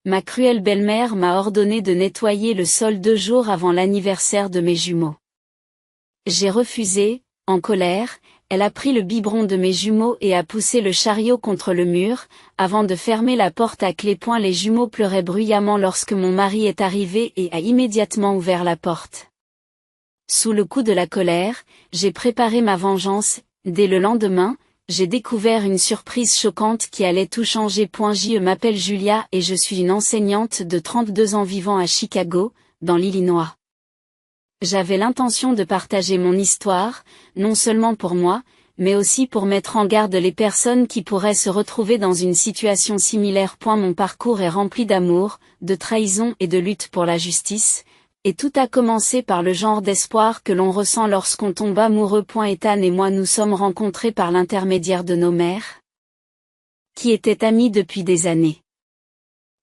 Ma cruelle belle-mère m'a ordonné de nettoyer le sol 2 jours avant l'anniversaire de mes jumeaux. J'ai refusé, en colère, elle a pris le biberon de mes jumeaux et a poussé le chariot contre le mur, avant de fermer la porte à clé. Les jumeaux pleuraient bruyamment lorsque mon mari est arrivé et a immédiatement ouvert la porte. Sous le coup de la colère, j'ai préparé ma vengeance. Dès le lendemain, j'ai découvert une surprise choquante qui allait tout changer. Je m'appelle Julia et je suis une enseignante de 32 ans vivant à Chicago, dans l'Illinois. J'avais l'intention de partager mon histoire, non seulement pour moi, mais aussi pour mettre en garde les personnes qui pourraient se retrouver dans une situation similaire. Mon parcours est rempli d'amour, de trahison et de lutte pour la justice, et tout a commencé par le genre d'espoir que l'on ressent lorsqu'on tombe amoureux. Ethan et moi nous sommes rencontrés par l'intermédiaire de nos mères, qui étaient amies depuis des années.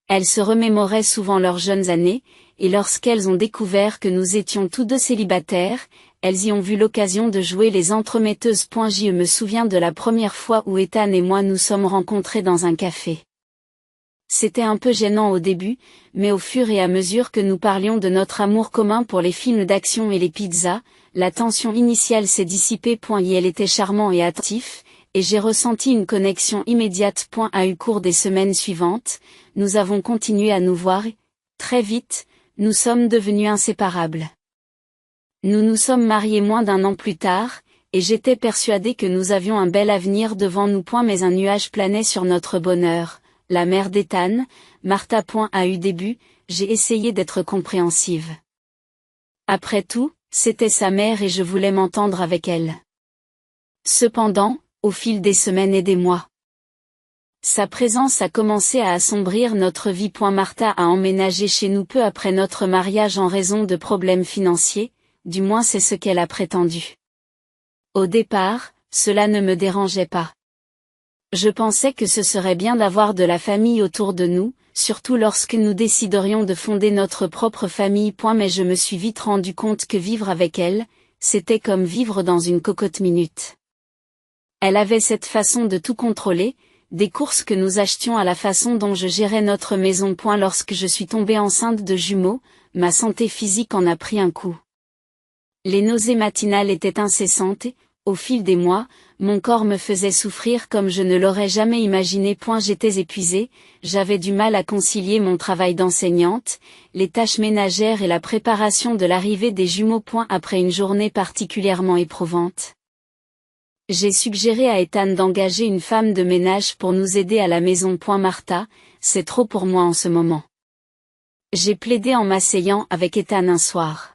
Elles se remémoraient souvent leurs jeunes années, et lorsqu'elles ont découvert que nous étions tous deux célibataires, elles y ont vu l'occasion de jouer les entremetteuses. Je me souviens de la première fois où Ethan et moi nous sommes rencontrés dans un café. C'était un peu gênant au début, mais au fur et à mesure que nous parlions de notre amour commun pour les films d'action et les pizzas, la tension initiale s'est dissipée. Elle était charmant et attentif, et j'ai ressenti une connexion immédiate. Au cours des semaines suivantes, nous avons continué à nous voir et, très vite, nous sommes devenus inséparables. Nous nous sommes mariés moins d'1 an plus tard, et j'étais persuadée que nous avions un bel avenir devant nous. Mais un nuage planait sur notre bonheur. La mère d'Ethan, Martha. Début, j'ai essayé d'être compréhensive. Après tout, c'était sa mère et je voulais m'entendre avec elle. Cependant, au fil des semaines et des mois, sa présence a commencé à assombrir notre vie. Martha a emménagé chez nous peu après notre mariage en raison de problèmes financiers, du moins c'est ce qu'elle a prétendu. Au départ, cela ne me dérangeait pas. Je pensais que ce serait bien d'avoir de la famille autour de nous, surtout lorsque nous déciderions de fonder notre propre famille. Mais je me suis vite rendu compte que vivre avec elle, c'était comme vivre dans une cocotte minute. Elle avait cette façon de tout contrôler, des courses que nous achetions à la façon dont je gérais notre maison. Lorsque je suis tombée enceinte de jumeaux, ma santé physique en a pris un coup. Les nausées matinales étaient incessantes et, au fil des mois, mon corps me faisait souffrir comme je ne l'aurais jamais imaginé. J'étais épuisée, j'avais du mal à concilier mon travail d'enseignante, les tâches ménagères et la préparation de l'arrivée des jumeaux. Après une journée particulièrement éprouvante, j'ai suggéré à Ethan d'engager une femme de ménage pour nous aider à la maison. Martha, c'est trop pour moi en ce moment. J'ai plaidé en m'asseyant avec Ethan un soir.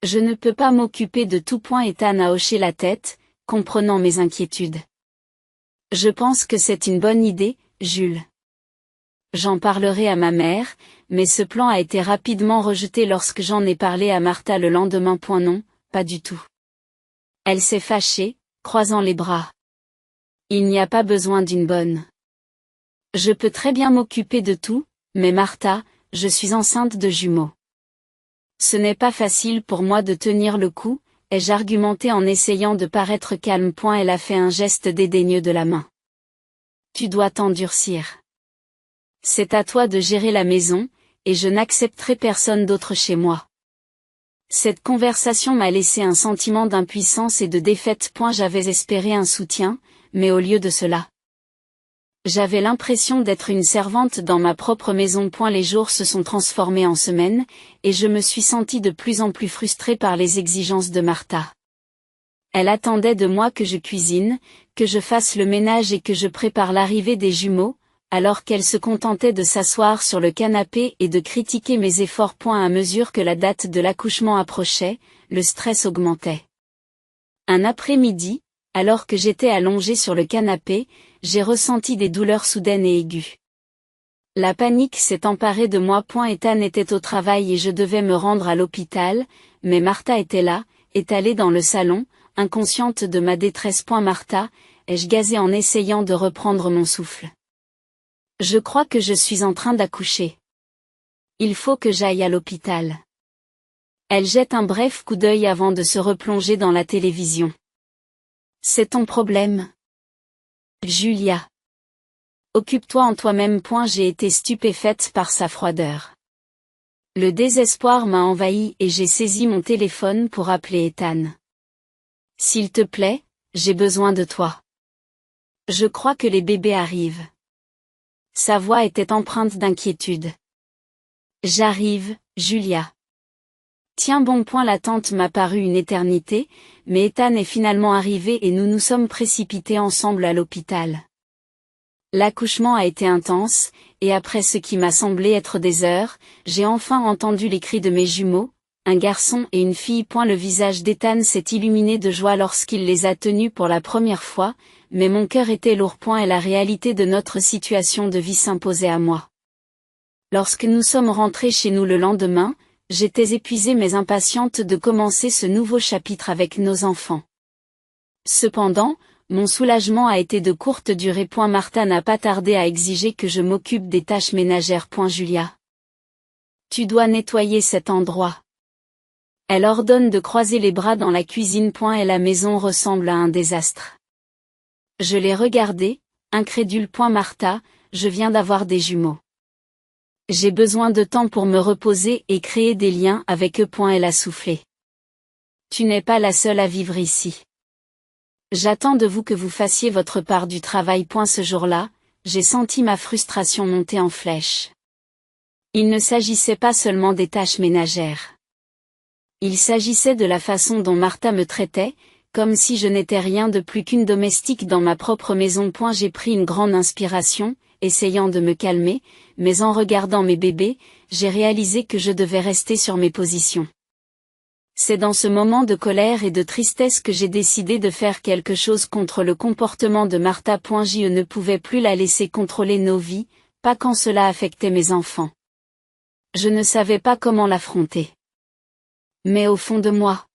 Je ne peux pas m'occuper de tout. Ethan a hoché la tête, comprenant mes inquiétudes. Je pense que c'est une bonne idée, Jules. J'en parlerai à ma mère, mais ce plan a été rapidement rejeté lorsque j'en ai parlé à Martha le lendemain. Non, pas du tout. Elle s'est fâchée, croisant les bras. Il n'y a pas besoin d'une bonne. Je peux très bien m'occuper de tout, mais Martha, je suis enceinte de jumeaux. Ce n'est pas facile pour moi de tenir le coup, ai-je argumenté en essayant de paraître calme. Elle a fait un geste dédaigneux de la main. Tu dois t'endurcir. C'est à toi de gérer la maison, et je n'accepterai personne d'autre chez moi. Cette conversation m'a laissé un sentiment d'impuissance et de défaite. J'avais espéré un soutien, mais au lieu de cela, j'avais l'impression d'être une servante dans ma propre maison. Les jours se sont transformés en semaines, et je me suis sentie de plus en plus frustrée par les exigences de Martha. Elle attendait de moi que je cuisine, que je fasse le ménage et que je prépare l'arrivée des jumeaux, alors qu'elle se contentait de s'asseoir sur le canapé et de critiquer mes efforts. À mesure que la date de l'accouchement approchait, le stress augmentait. Un après-midi, alors que j'étais allongée sur le canapé, j'ai ressenti des douleurs soudaines et aiguës. La panique s'est emparée de moi. Ethan était au travail et je devais me rendre à l'hôpital, mais Martha était là, étalée dans le salon, inconsciente de ma détresse. Martha, ai-je gazé en essayant de reprendre mon souffle. Je crois que je suis en train d'accoucher. Il faut que j'aille à l'hôpital. Elle jette un bref coup d'œil avant de se replonger dans la télévision. C'est ton problème, Julia. Occupe-toi en toi-même. J'ai été stupéfaite par sa froideur. Le désespoir m'a envahi et j'ai saisi mon téléphone pour appeler Ethan. S'il te plaît, j'ai besoin de toi. Je crois que les bébés arrivent. Sa voix était empreinte d'inquiétude. J'arrive, Julia. Tiens bon. L'attente m'a paru une éternité, mais Ethan est finalement arrivé et nous nous sommes précipités ensemble à l'hôpital. L'accouchement a été intense, et après ce qui m'a semblé être des heures, j'ai enfin entendu les cris de mes jumeaux, un garçon et une fille. Le visage d'Ethan s'est illuminé de joie lorsqu'il les a tenus pour la première fois, mais mon cœur était lourd. Et la réalité de notre situation de vie s'imposait à moi. Lorsque nous sommes rentrés chez nous le lendemain, j'étais épuisée mais impatiente de commencer ce nouveau chapitre avec nos enfants. Cependant, mon soulagement a été de courte durée. Martha n'a pas tardé à exiger que je m'occupe des tâches ménagères. Julia. Tu dois nettoyer cet endroit. Elle ordonne de croiser les bras dans la cuisine. Et la maison ressemble à un désastre. Je l'ai regardée, incrédule. Martha, je viens d'avoir des jumeaux. J'ai besoin de temps pour me reposer et créer des liens avec eux. Elle a soufflé. Tu n'es pas la seule à vivre ici. J'attends de vous que vous fassiez votre part du travail. Ce jour-là, j'ai senti ma frustration monter en flèche. Il ne s'agissait pas seulement des tâches ménagères. Il s'agissait de la façon dont Martha me traitait, comme si je n'étais rien de plus qu'une domestique dans ma propre maison. J'ai pris une grande inspiration, essayant de me calmer, mais en regardant mes bébés, j'ai réalisé que je devais rester sur mes positions. C'est dans ce moment de colère et de tristesse que j'ai décidé de faire quelque chose contre le comportement de Martha. Je ne pouvais plus la laisser contrôler nos vies, pas quand cela affectait mes enfants. Je ne savais pas comment l'affronter. Mais au fond de moi,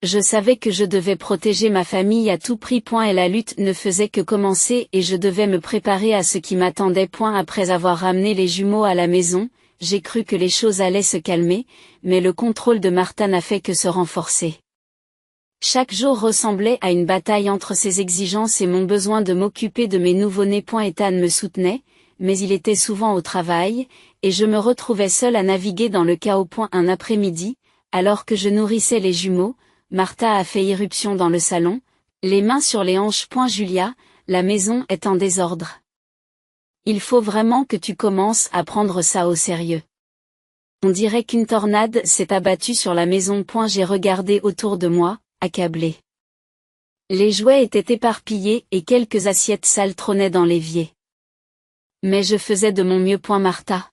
je savais que je devais protéger ma famille à tout prix. Et la lutte ne faisait que commencer et je devais me préparer à ce qui m'attendait. Après avoir ramené les jumeaux à la maison, j'ai cru que les choses allaient se calmer, mais le contrôle de Martha n'a fait que se renforcer. Chaque jour ressemblait à une bataille entre ses exigences et mon besoin de m'occuper de mes nouveau-nés. Ethan me soutenait, mais il était souvent au travail, et je me retrouvais seule à naviguer dans le chaos. Un après-midi, alors que je nourrissais les jumeaux, Martha a fait irruption dans le salon, les mains sur les hanches. Julia, la maison est en désordre. Il faut vraiment que tu commences à prendre ça au sérieux. On dirait qu'une tornade s'est abattue sur la maison. J'ai regardé autour de moi, accablée. Les jouets étaient éparpillés et quelques assiettes sales trônaient dans l'évier. Mais je faisais de mon mieux. Martha.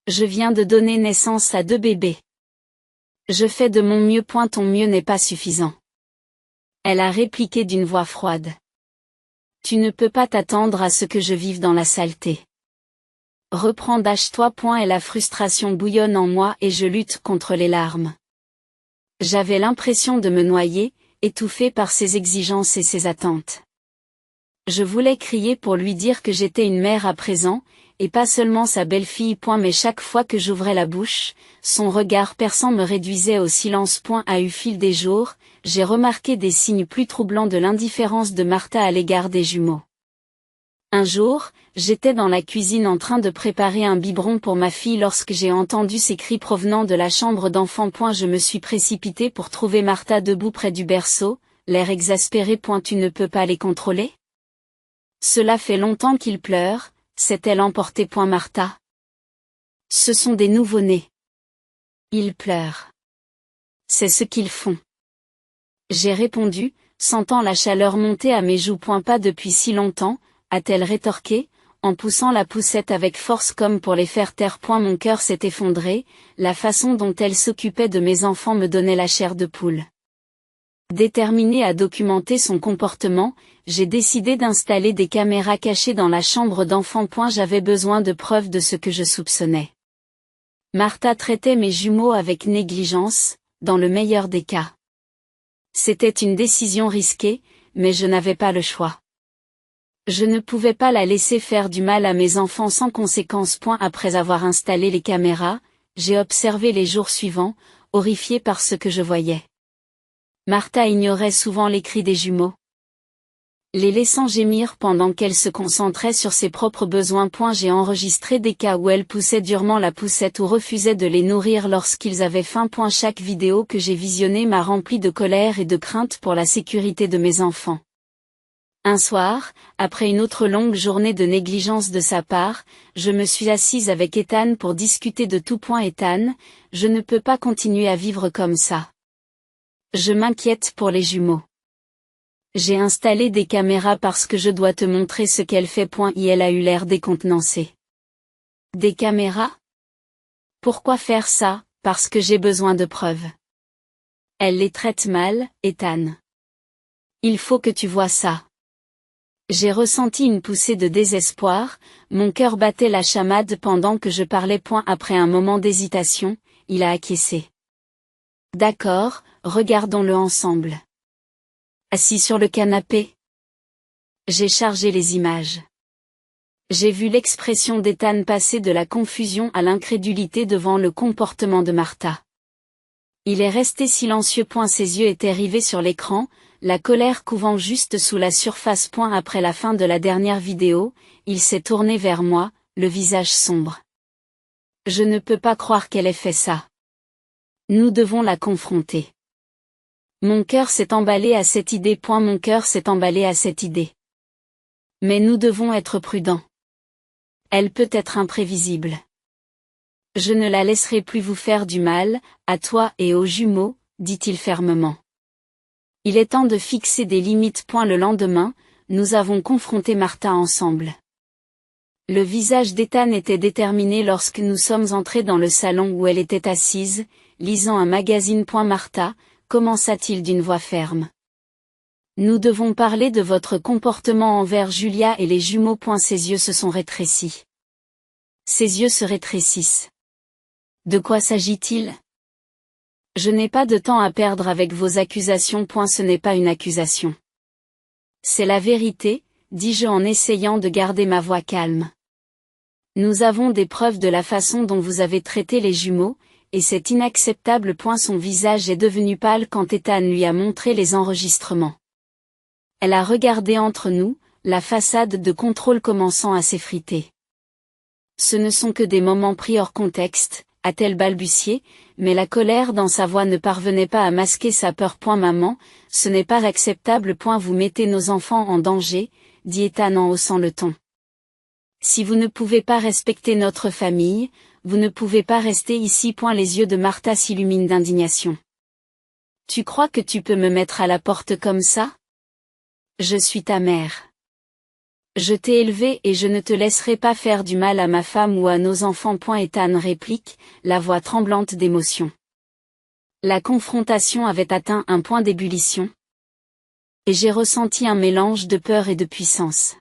Je viens de donner naissance à 2 bébés. Je fais de mon mieux. Ton mieux n'est pas suffisant. Elle a répliqué d'une voix froide. Tu ne peux pas t'attendre à ce que je vive dans la saleté. Reprends toi. Et la frustration bouillonne en moi et je lutte contre les larmes. J'avais l'impression de me noyer, étouffée par ses exigences et ses attentes. Je voulais crier pour lui dire que j'étais une mère à présent, et pas seulement sa belle-fille. Mais chaque fois que j'ouvrais la bouche, son regard perçant me réduisait au silence. Au fil des jours, j'ai remarqué des signes plus troublants de l'indifférence de Martha à l'égard des jumeaux. Un jour, j'étais dans la cuisine en train de préparer un biberon pour ma fille lorsque j'ai entendu ces cris provenant de la chambre d'enfant. Je me suis précipitée pour trouver Martha debout près du berceau, l'air exaspéré. Tu ne peux pas les contrôler? Cela fait longtemps qu'ils pleurent, s'est-elle emportée. Martha. Ce sont des nouveau-nés. Ils pleurent. C'est ce qu'ils font. J'ai répondu, sentant la chaleur monter à mes joues. Pas depuis si longtemps, a-t-elle rétorqué, en poussant la poussette avec force comme pour les faire taire. Mon cœur s'est effondré, la façon dont elle s'occupait de mes enfants me donnait la chair de poule. Déterminée à documenter son comportement, j'ai décidé d'installer des caméras cachées dans la chambre d'enfant. J'avais besoin de preuves de ce que je soupçonnais. Martha traitait mes jumeaux avec négligence, dans le meilleur des cas. C'était une décision risquée, mais je n'avais pas le choix. Je ne pouvais pas la laisser faire du mal à mes enfants sans conséquence. Après avoir installé les caméras, j'ai observé les jours suivants, horrifiée par ce que je voyais. Martha ignorait souvent les cris des jumeaux. Les laissant gémir pendant qu'elle se concentrait sur ses propres besoins. J'ai enregistré des cas où elle poussait durement la poussette ou refusait de les nourrir lorsqu'ils avaient faim. Chaque vidéo que j'ai visionnée m'a rempli de colère et de crainte pour la sécurité de mes enfants. Un soir, après une autre longue journée de négligence de sa part, je me suis assise avec Ethan pour discuter de tout. Ethan, je ne peux pas continuer à vivre comme ça. Je m'inquiète pour les jumeaux. J'ai installé des caméras parce que je dois te montrer ce qu'elle fait. Elle a eu l'air décontenancée. Des caméras? Pourquoi faire ça? Parce que j'ai besoin de preuves. Elle les traite mal, Ethan. Il faut que tu vois ça. J'ai ressenti une poussée de désespoir, mon cœur battait la chamade pendant que je parlais. Après un moment d'hésitation, il a acquiescé. D'accord, regardons-le ensemble. Assis sur le canapé. J'ai chargé les images. J'ai vu l'expression d'Ethan passer de la confusion à l'incrédulité devant le comportement de Martha. Il est resté silencieux. Ses yeux étaient rivés sur l'écran, la colère couvant juste sous la surface. Après la fin de la dernière vidéo, il s'est tourné vers moi, le visage sombre. Je ne peux pas croire qu'elle ait fait ça. Nous devons la confronter. Mon cœur s'est emballé à cette idée. Mon cœur s'est emballé à cette idée. Mais nous devons être prudents. Elle peut être imprévisible. Je ne la laisserai plus vous faire du mal, à toi et aux jumeaux, dit-il fermement. Il est temps de fixer des limites. Le lendemain, nous avons confronté Martha ensemble. Le visage d'Ethan était déterminé lorsque nous sommes entrés dans le salon où elle était assise, lisant un magazine. Martha, commença-t-il d'une voix ferme. Nous devons parler de votre comportement envers Julia et les jumeaux. Ses yeux se sont rétrécis. Ses yeux se rétrécissent. De quoi s'agit-il? Je n'ai pas de temps à perdre avec vos accusations. Ce n'est pas une accusation. C'est la vérité, dis-je en essayant de garder ma voix calme. Nous avons des preuves de la façon dont vous avez traité les jumeaux, et c'est inacceptable. Son visage est devenu pâle quand Ethan lui a montré les enregistrements. Elle a regardé entre nous, la façade de contrôle commençant à s'effriter. Ce ne sont que des moments pris hors contexte, a-t-elle balbutié, mais la colère dans sa voix ne parvenait pas à masquer sa peur. Maman, ce n'est pas acceptable. Vous mettez nos enfants en danger, dit Ethan en haussant le ton. Si vous ne pouvez pas respecter notre famille, vous ne pouvez pas rester ici. Les yeux de Martha s'illuminent d'indignation. Tu crois que tu peux me mettre à la porte comme ça? Je suis ta mère. Je t'ai élevé et je ne te laisserai pas faire du mal à ma femme ou à nos enfants. Ethan réplique, la voix tremblante d'émotion. La confrontation avait atteint un point d'ébullition. Et j'ai ressenti un mélange de peur et de puissance.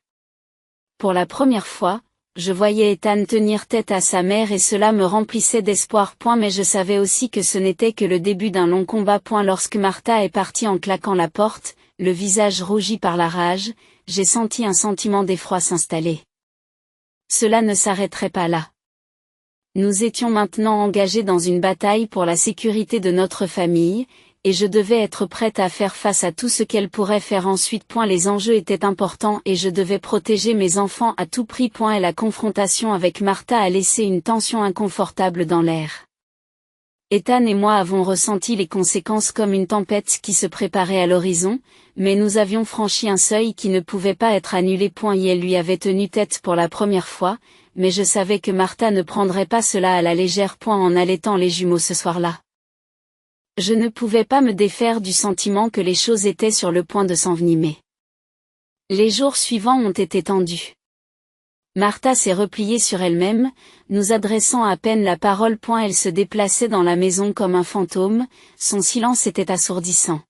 Pour la première fois, je voyais Ethan tenir tête à sa mère et cela me remplissait d'espoir. Mais je savais aussi que ce n'était que le début d'un long combat. Lorsque Martha est partie en claquant la porte, le visage rougi par la rage, j'ai senti un sentiment d'effroi s'installer. Cela ne s'arrêterait pas là. Nous étions maintenant engagés dans une bataille pour la sécurité de notre famille, et je devais être prête à faire face à tout ce qu'elle pourrait faire ensuite. Les enjeux étaient importants et je devais protéger mes enfants à tout prix. Et la confrontation avec Martha a laissé une tension inconfortable dans l'air. Ethan et moi avons ressenti les conséquences comme une tempête qui se préparait à l'horizon, mais nous avions franchi un seuil qui ne pouvait pas être annulé. Elle lui avait tenu tête pour la première fois, mais je savais que Martha ne prendrait pas cela à la légère. En allaitant les jumeaux ce soir-là. Je ne pouvais pas me défaire du sentiment que les choses étaient sur le point de s'envenimer. Les jours suivants ont été tendus. Martha s'est repliée sur elle-même, nous adressant à peine la parole. Elle se déplaçait dans la maison comme un fantôme, son silence était assourdissant.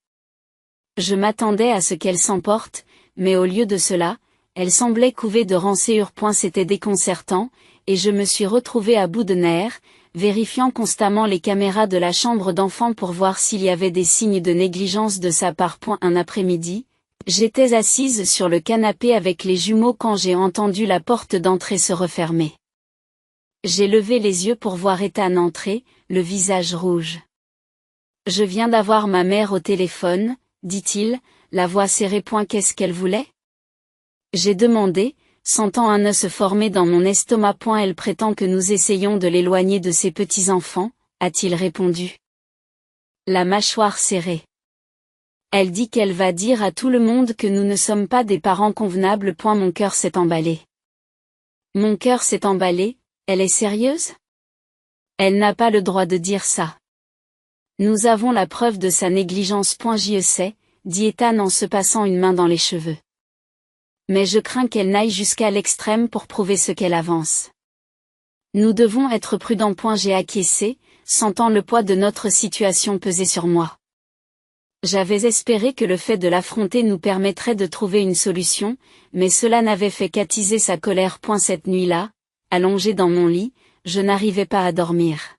Je m'attendais à ce qu'elle s'emporte, mais au lieu de cela, elle semblait couver de rancœur. C'était déconcertant, et je me suis retrouvée à bout de nerfs, vérifiant constamment les caméras de la chambre d'enfant pour voir s'il y avait des signes de négligence de sa part. Un après-midi, j'étais assise sur le canapé avec les jumeaux quand j'ai entendu la porte d'entrée se refermer. J'ai levé les yeux pour voir Ethan entrer, le visage rouge. Je viens d'avoir ma mère au téléphone, dit-il, la voix serrée. Qu'est-ce qu'elle voulait? J'ai demandé, sentant un nœud se former dans mon estomac. Elle prétend que nous essayons de l'éloigner de ses petits-enfants, a-t-il répondu. La mâchoire serrée. Elle dit qu'elle va dire à tout le monde que nous ne sommes pas des parents convenables. Mon cœur s'est emballé. Mon cœur s'est emballé, elle est sérieuse? Elle n'a pas le droit de dire ça. Nous avons la preuve de sa négligence. Je sais, dit Ethan en se passant une main dans les cheveux. Mais je crains qu'elle n'aille jusqu'à l'extrême pour prouver ce qu'elle avance. Nous devons être prudents. J'ai acquiescé, sentant le poids de notre situation peser sur moi. J'avais espéré que le fait de l'affronter nous permettrait de trouver une solution, mais cela n'avait fait qu'attiser sa colère. Cette nuit-là, allongée dans mon lit, je n'arrivais pas à dormir.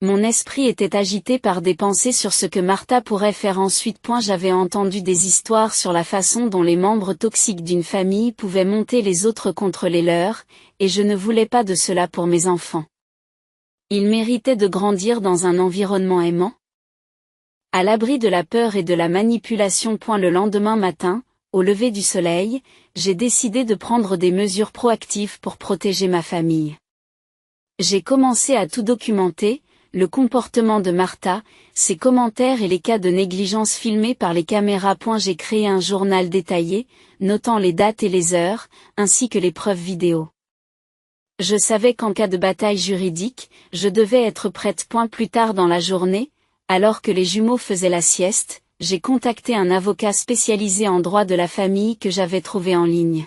Mon esprit était agité par des pensées sur ce que Martha pourrait faire ensuite. J'avais entendu des histoires sur la façon dont les membres toxiques d'une famille pouvaient monter les autres contre les leurs, et je ne voulais pas de cela pour mes enfants. Ils méritaient de grandir dans un environnement aimant. À l'abri de la peur et de la manipulation. Le lendemain matin, au lever du soleil, j'ai décidé de prendre des mesures proactives pour protéger ma famille. J'ai commencé à tout documenter, le comportement de Martha, ses commentaires et les cas de négligence filmés par les caméras. J'ai créé un journal détaillé, notant les dates et les heures, ainsi que les preuves vidéo. Je savais qu'en cas de bataille juridique, je devais être prête. Plus tard dans la journée, alors que les jumeaux faisaient la sieste, j'ai contacté un avocat spécialisé en droit de la famille que j'avais trouvé en ligne.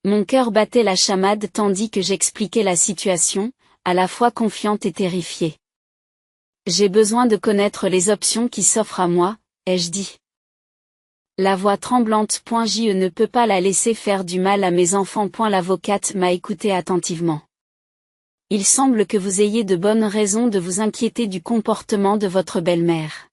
Mon cœur battait la chamade tandis que j'expliquais la situation, à la fois confiante et terrifiée. J'ai besoin de connaître les options qui s'offrent à moi, ai-je dit. La voix tremblante. Je ne peux pas la laisser faire du mal à mes enfants. L'avocate m'a écouté attentivement. Il semble que vous ayez de bonnes raisons de vous inquiéter du comportement de votre belle-mère.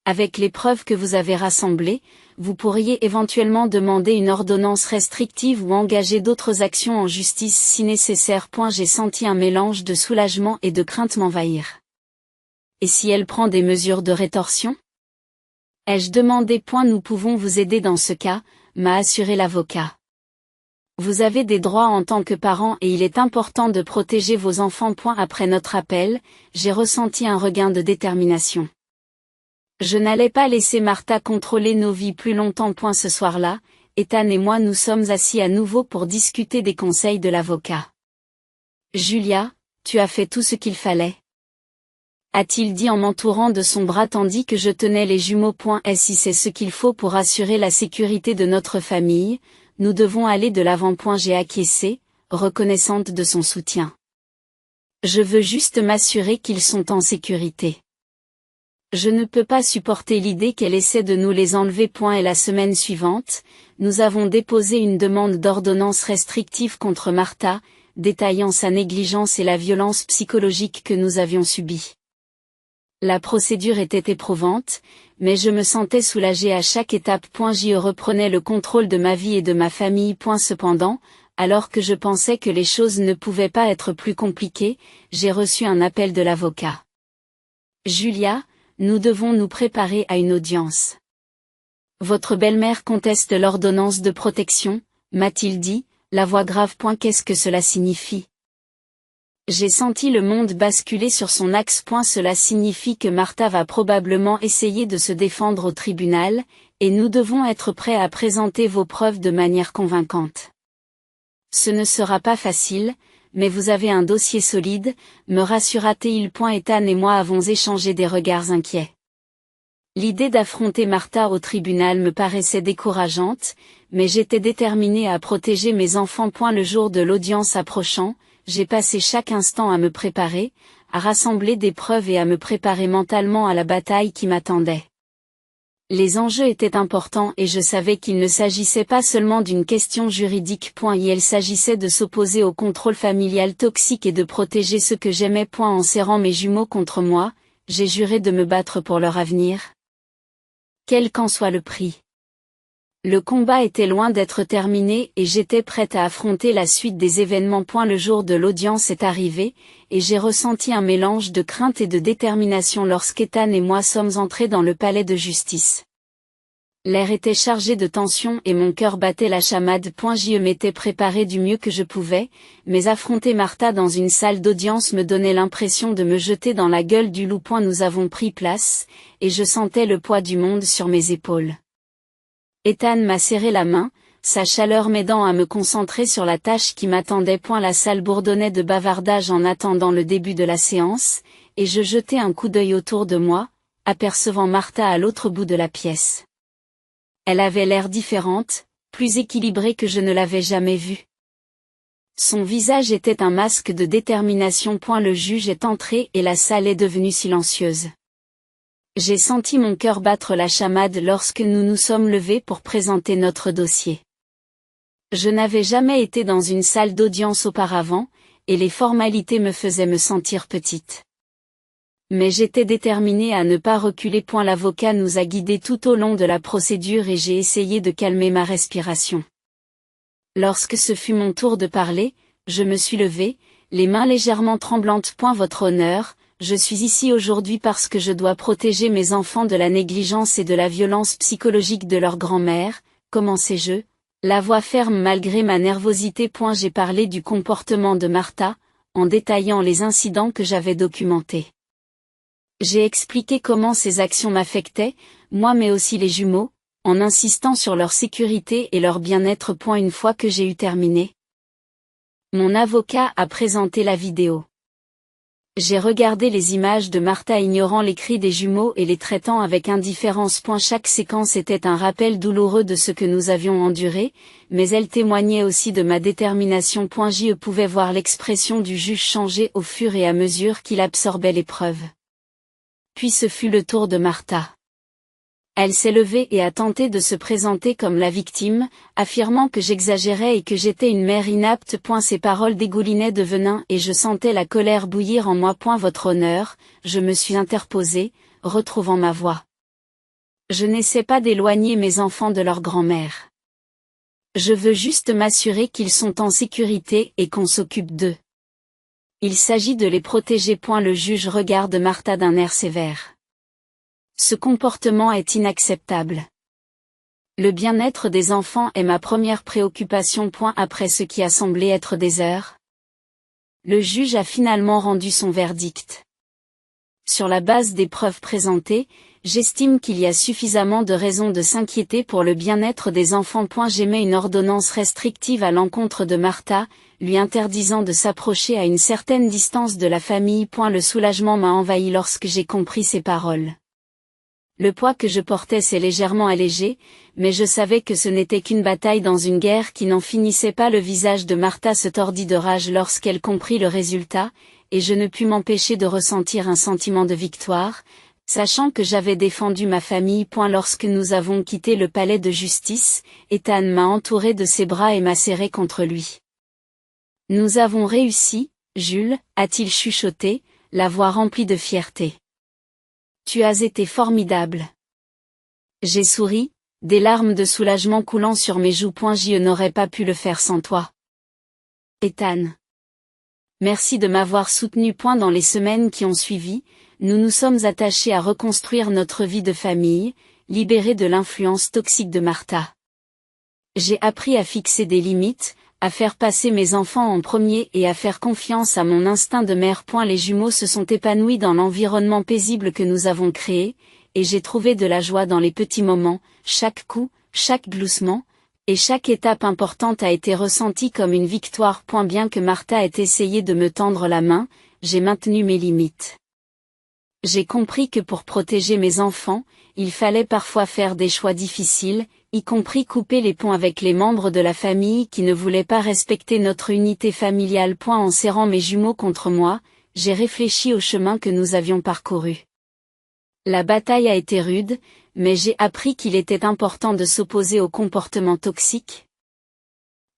Avec les preuves que vous avez rassemblées, vous pourriez éventuellement demander une ordonnance restrictive ou engager d'autres actions en justice si nécessaire. J'ai senti un mélange de soulagement et de crainte m'envahir. Et si elle prend des mesures de rétorsion? Ai-je demandé. Nous pouvons vous aider dans ce cas, m'a assuré l'avocat. Vous avez des droits en tant que parent et il est important de protéger vos enfants. Après notre appel, j'ai ressenti un regain de détermination. Je n'allais pas laisser Martha contrôler nos vies plus longtemps. Ce soir-là, Ethan et moi nous sommes assis à nouveau pour discuter des conseils de l'avocat. Julia, tu as fait tout ce qu'il fallait? A-t-il dit en m'entourant de son bras tandis que je tenais les jumeaux. Si c'est ce qu'il faut pour assurer la sécurité de notre famille, nous devons aller de l'avant. J'ai acquiescé, reconnaissante de son soutien. Je veux juste m'assurer qu'ils sont en sécurité. Je ne peux pas supporter l'idée qu'elle essaie de nous les enlever. Et la semaine suivante, nous avons déposé une demande d'ordonnance restrictive contre Martha, détaillant sa négligence et la violence psychologique que nous avions subie. La procédure était éprouvante, mais je me sentais soulagée à chaque étape. J'y reprenais le contrôle de ma vie et de ma famille. Cependant, alors que je pensais que les choses ne pouvaient pas être plus compliquées, j'ai reçu un appel de l'avocat. Julia, nous devons nous préparer à une audience. Votre belle-mère conteste l'ordonnance de protection, m'a-t-il dit, la voix grave. Qu'est-ce que cela signifie? J'ai senti le monde basculer sur son axe. Cela signifie que Martha va probablement essayer de se défendre au tribunal, et nous devons être prêts à présenter vos preuves de manière convaincante. Ce ne sera pas facile, mais vous avez un dossier solide, me rassura-t-il. Ethan et moi avons échangé des regards inquiets. L'idée d'affronter Martha au tribunal me paraissait décourageante, mais j'étais déterminée à protéger mes enfants. Le jour de l'audience approchant, j'ai passé chaque instant à me préparer, à rassembler des preuves et à me préparer mentalement à la bataille qui m'attendait. Les enjeux étaient importants et je savais qu'il ne s'agissait pas seulement d'une question juridique. Il s'agissait de s'opposer au contrôle familial toxique et de protéger ceux que j'aimais. En serrant mes jumeaux contre moi, j'ai juré de me battre pour leur avenir. Quel qu'en soit le prix. Le combat était loin d'être terminé et j'étais prête à affronter la suite des événements. Le jour de l'audience est arrivé, et j'ai ressenti un mélange de crainte et de détermination lorsqu'Ethan et moi sommes entrés dans le palais de justice. L'air était chargé de tension et mon cœur battait la chamade. J'y m'étais préparé du mieux que je pouvais, mais affronter Martha dans une salle d'audience me donnait l'impression de me jeter dans la gueule du loup. Nous avons pris place, et je sentais le poids du monde sur mes épaules. Ethan m'a serré la main, sa chaleur m'aidant à me concentrer sur la tâche qui m'attendait. La salle bourdonnait de bavardage en attendant le début de la séance, et je jetai un coup d'œil autour de moi, apercevant Martha à l'autre bout de la pièce. Elle avait l'air différente, plus équilibrée que je ne l'avais jamais vue. Son visage était un masque de détermination. Le juge est entré et la salle est devenue silencieuse. J'ai senti mon cœur battre la chamade lorsque nous nous sommes levés pour présenter notre dossier. Je n'avais jamais été dans une salle d'audience auparavant, et les formalités me faisaient me sentir petite. Mais j'étais déterminée à ne pas reculer. L'avocat nous a guidés tout au long de la procédure et j'ai essayé de calmer ma respiration. Lorsque ce fut mon tour de parler, je me suis levée, les mains légèrement tremblantes. Votre honneur, je suis ici aujourd'hui parce que je dois protéger mes enfants de la négligence et de la violence psychologique de leur grand-mère, commençai-je, la voix ferme malgré ma nervosité. J'ai parlé du comportement de Martha, en détaillant les incidents que j'avais documentés. J'ai expliqué comment ces actions m'affectaient, moi mais aussi les jumeaux, en insistant sur leur sécurité et leur bien-être. Une fois que j'ai eu terminé, mon avocat a présenté la vidéo. J'ai regardé les images de Martha ignorant les cris des jumeaux et les traitant avec indifférence. Chaque séquence était un rappel douloureux de ce que nous avions enduré, mais elle témoignait aussi de ma détermination. Je pouvais voir l'expression du juge changer au fur et à mesure qu'il absorbait l'épreuve. Puis ce fut le tour de Martha. Elle s'est levée et a tenté de se présenter comme la victime, affirmant que j'exagérais et que j'étais une mère inapte. Ses paroles dégoulinaient de venin et je sentais la colère bouillir en moi. Votre honneur, je me suis interposée, retrouvant ma voix. Je n'essaie pas d'éloigner mes enfants de leur grand-mère. Je veux juste m'assurer qu'ils sont en sécurité et qu'on s'occupe d'eux. Il s'agit de les protéger. Le juge regarde Martha d'un air sévère. Ce comportement est inacceptable. Le bien-être des enfants est ma première préoccupation. Après ce qui a semblé être des heures, le juge a finalement rendu son verdict. Sur la base des preuves présentées, j'estime qu'il y a suffisamment de raisons de s'inquiéter pour le bien-être des enfants. J'émets une ordonnance restrictive à l'encontre de Martha, lui interdisant de s'approcher à une certaine distance de la famille. Le soulagement m'a envahi lorsque j'ai compris ces paroles. Le poids que je portais s'est légèrement allégé, mais je savais que ce n'était qu'une bataille dans une guerre qui n'en finissait pas. Le visage de Martha se tordit de rage lorsqu'elle comprit le résultat, et je ne pus m'empêcher de ressentir un sentiment de victoire, sachant que j'avais défendu ma famille. Lorsque nous avons quitté le palais de justice, Ethan m'a entouré de ses bras et m'a serré contre lui. Nous avons réussi, Jules, a-t-il chuchoté, la voix remplie de fierté. Tu as été formidable. J'ai souri, des larmes de soulagement coulant sur mes joues. Je n'aurais pas pu le faire sans toi. Ethan. Merci de m'avoir soutenu. Dans les semaines qui ont suivi, nous nous sommes attachés à reconstruire notre vie de famille, libérés de l'influence toxique de Martha. J'ai appris à fixer des limites, à faire passer mes enfants en premier et à faire confiance à mon instinct de mère. Les jumeaux se sont épanouis dans l'environnement paisible que nous avons créé, et j'ai trouvé de la joie dans les petits moments, chaque coup, chaque gloussement, et chaque étape importante a été ressentie comme une victoire. Bien que Martha ait essayé de me tendre la main, j'ai maintenu mes limites. J'ai compris que pour protéger mes enfants, il fallait parfois faire des choix difficiles, y compris couper les ponts avec les membres de la famille qui ne voulaient pas respecter notre unité familiale. En serrant mes jumeaux contre moi, j'ai réfléchi au chemin que nous avions parcouru. La bataille a été rude, mais j'ai appris qu'il était important de s'opposer aux comportements toxiques.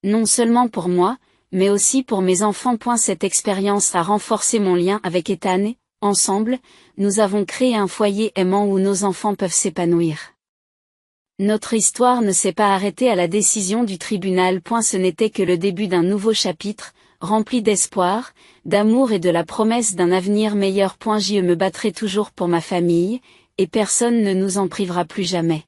Non seulement pour moi, mais aussi pour mes enfants. Cette expérience a renforcé mon lien avec Ethan. Ensemble, nous avons créé un foyer aimant où nos enfants peuvent s'épanouir. Notre histoire ne s'est pas arrêtée à la décision du tribunal. Ce n'était que le début d'un nouveau chapitre, rempli d'espoir, d'amour et de la promesse d'un avenir meilleur. Je me battrai toujours pour ma famille, et personne ne nous en privera plus jamais.